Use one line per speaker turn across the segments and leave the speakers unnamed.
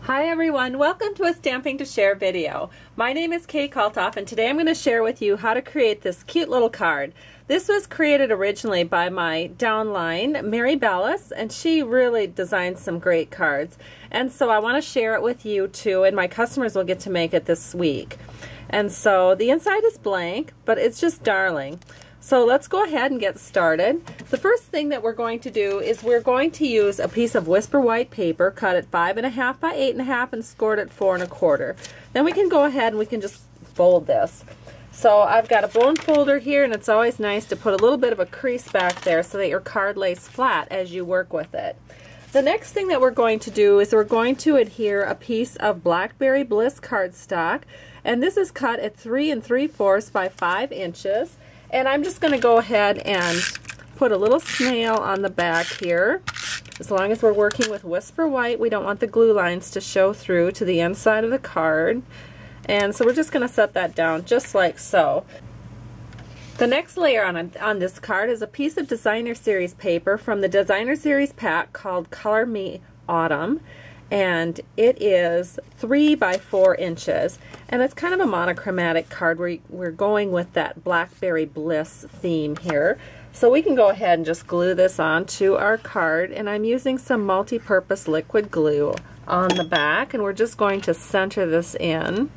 Hi everyone, welcome to a Stamping to Share video. My name is Kalthoff and today I'm going to share with you how to create this cute little card. This was created originally by my downline, Mary Bellis, and she really designed some great cards. And so I want to share it with you too, and my customers will get to make it this week. And so the inside is blank, but it's just darling. So let's go ahead and get started. The first thing that we're going to do is we're going to use a piece of Whisper White paper, cut it 5.5 by 8.5 and scored at 4 1/4. Then we can go ahead and we can just fold this. So I've got a bone folder here, and it's always nice to put a little bit of a crease back there so that your card lays flat as you work with it. The next thing that we're going to do is we're going to adhere a piece of Blackberry Bliss cardstock, and this is cut at 3 3/4 by 5 inches. And I'm just going to go ahead and put a little snail on the back here. As long as we're working with Whisper White, we don't want the glue lines to show through to the inside of the card. And so we're just going to set that down just like so. The next layer on this card is a piece of Designer Series paper from the Designer Series pack called Color Me Autumn. And it is 3 by 4 inches, and it's kind of a monochromatic card where we're going with that Blackberry Bliss theme here. So we can go ahead and just glue this onto our card, and I'm using some multi-purpose liquid glue on the back, and we're just going to center this in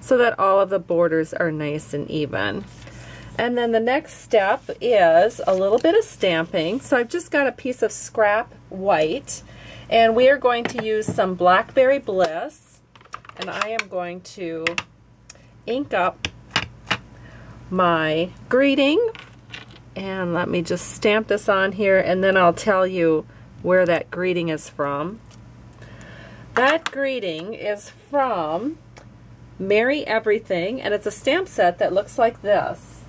so that all of the borders are nice and even. And then the next step is a little bit of stamping. So I've just got a piece of scrap white, and we are going to use some Blackberry Bliss, and I am going to ink up my greeting, and let me just stamp this on here, and then I'll tell you where that greeting is from. That greeting is from Merry Everything, and it's a stamp set that looks like this.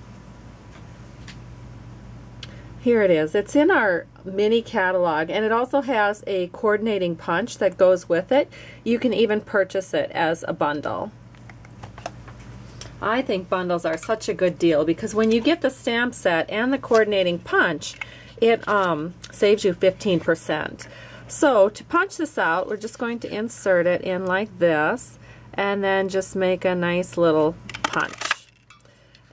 Here it is. It's in our mini catalog, and it also has a coordinating punch that goes with it. You can even purchase it as a bundle. I think bundles are such a good deal because when you get the stamp set and the coordinating punch, it saves you 15%. So to punch this out, we're just going to insert it in like this and then just make a nice little punch.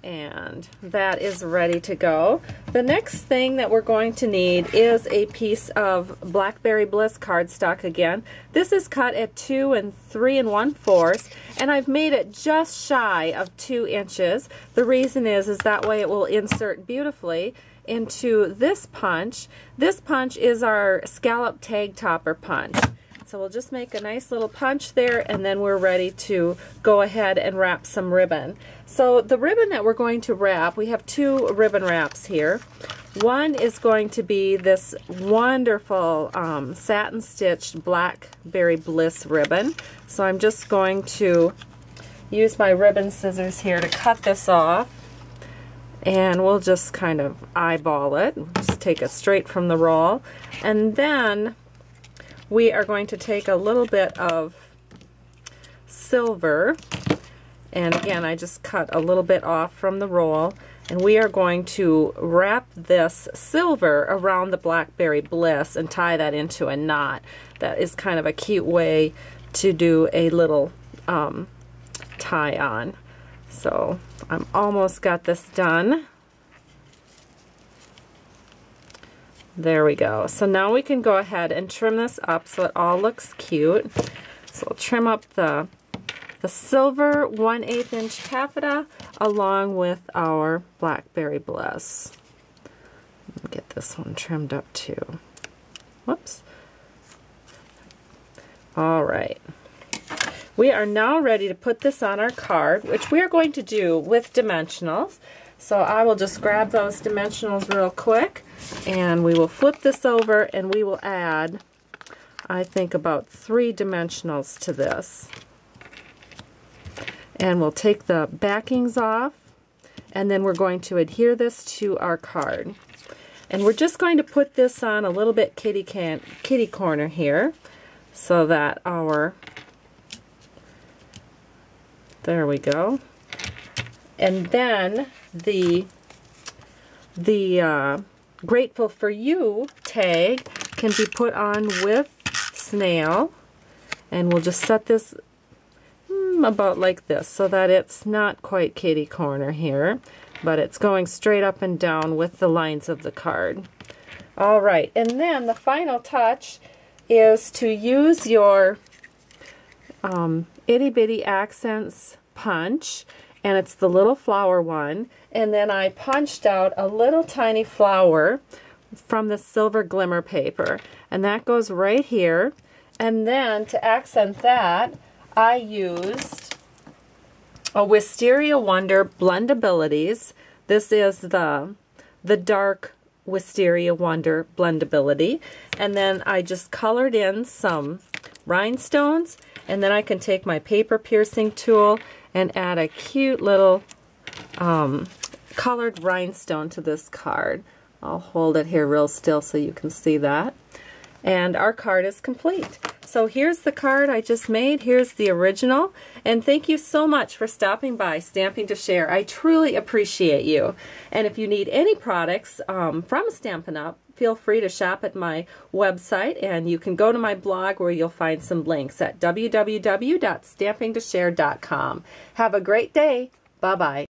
And that is ready to go. The next thing that we're going to need is a piece of Blackberry Bliss cardstock again. This is cut at 2 3 1/4, and I've made it just shy of 2 inches. The reason is that way it will insert beautifully into this punch. This punch is our scallop tag topper punch. So we'll just make a nice little punch there, and then we're ready to go ahead and wrap some ribbon. So the ribbon that we're going to wrap, we have 2 ribbon wraps here. One is going to be this wonderful satin stitched Blackberry Bliss ribbon. So I'm just going to use my ribbon scissors here to cut this off, and we'll just kind of eyeball it. Just take it straight from the roll, and then we are going to take a little bit of silver, and again I just cut a little bit off from the roll, and we are going to wrap this silver around the Blackberry Bliss and tie that into a knot. That is kind of a cute way to do a little tie on. So I'm almost got this done. There we go. So now we can go ahead and trim this up so it all looks cute. So we'll trim up the silver 1/8 inch taffeta along with our Blackberry Bliss. Get this one trimmed up too. Whoops. All right. We are now ready to put this on our card, which we are going to do with dimensionals. So I will just grab those dimensionals real quick, and we will flip this over, and we will add, I think, about 3 dimensionals to this. And we'll take the backings off, and then we're going to adhere this to our card. And we're just going to put this on a little bit kitty corner here so that our, there we go. And then the Grateful for You tag can be put on with snail, And we'll just set this about like this so that it's not quite kitty corner here, but it's going straight up and down with the lines of the card. All right, and then the final touch is to use your Itty Bitty Accents punch, and it's the little flower one, and then I punched out a little tiny flower from the silver glimmer paper, and that goes right here. And then to accent that, I used a Wisteria Wonder Blendabilities. This is the dark Wisteria Wonder Blendability, and then I just colored in some rhinestones, and then I can take my paper piercing tool and add a cute little colored rhinestone to this card. I'll hold it here real still so you can see that. And our card is complete. So here's the card I just made. Here's the original. And thank you so much for stopping by Stamping to Share. I truly appreciate you. And if you need any products from Stampin' Up!, feel free to shop at my website, and you can go to my blog where you'll find some links at www.stampingtoshare.com. Have a great day. Bye-bye.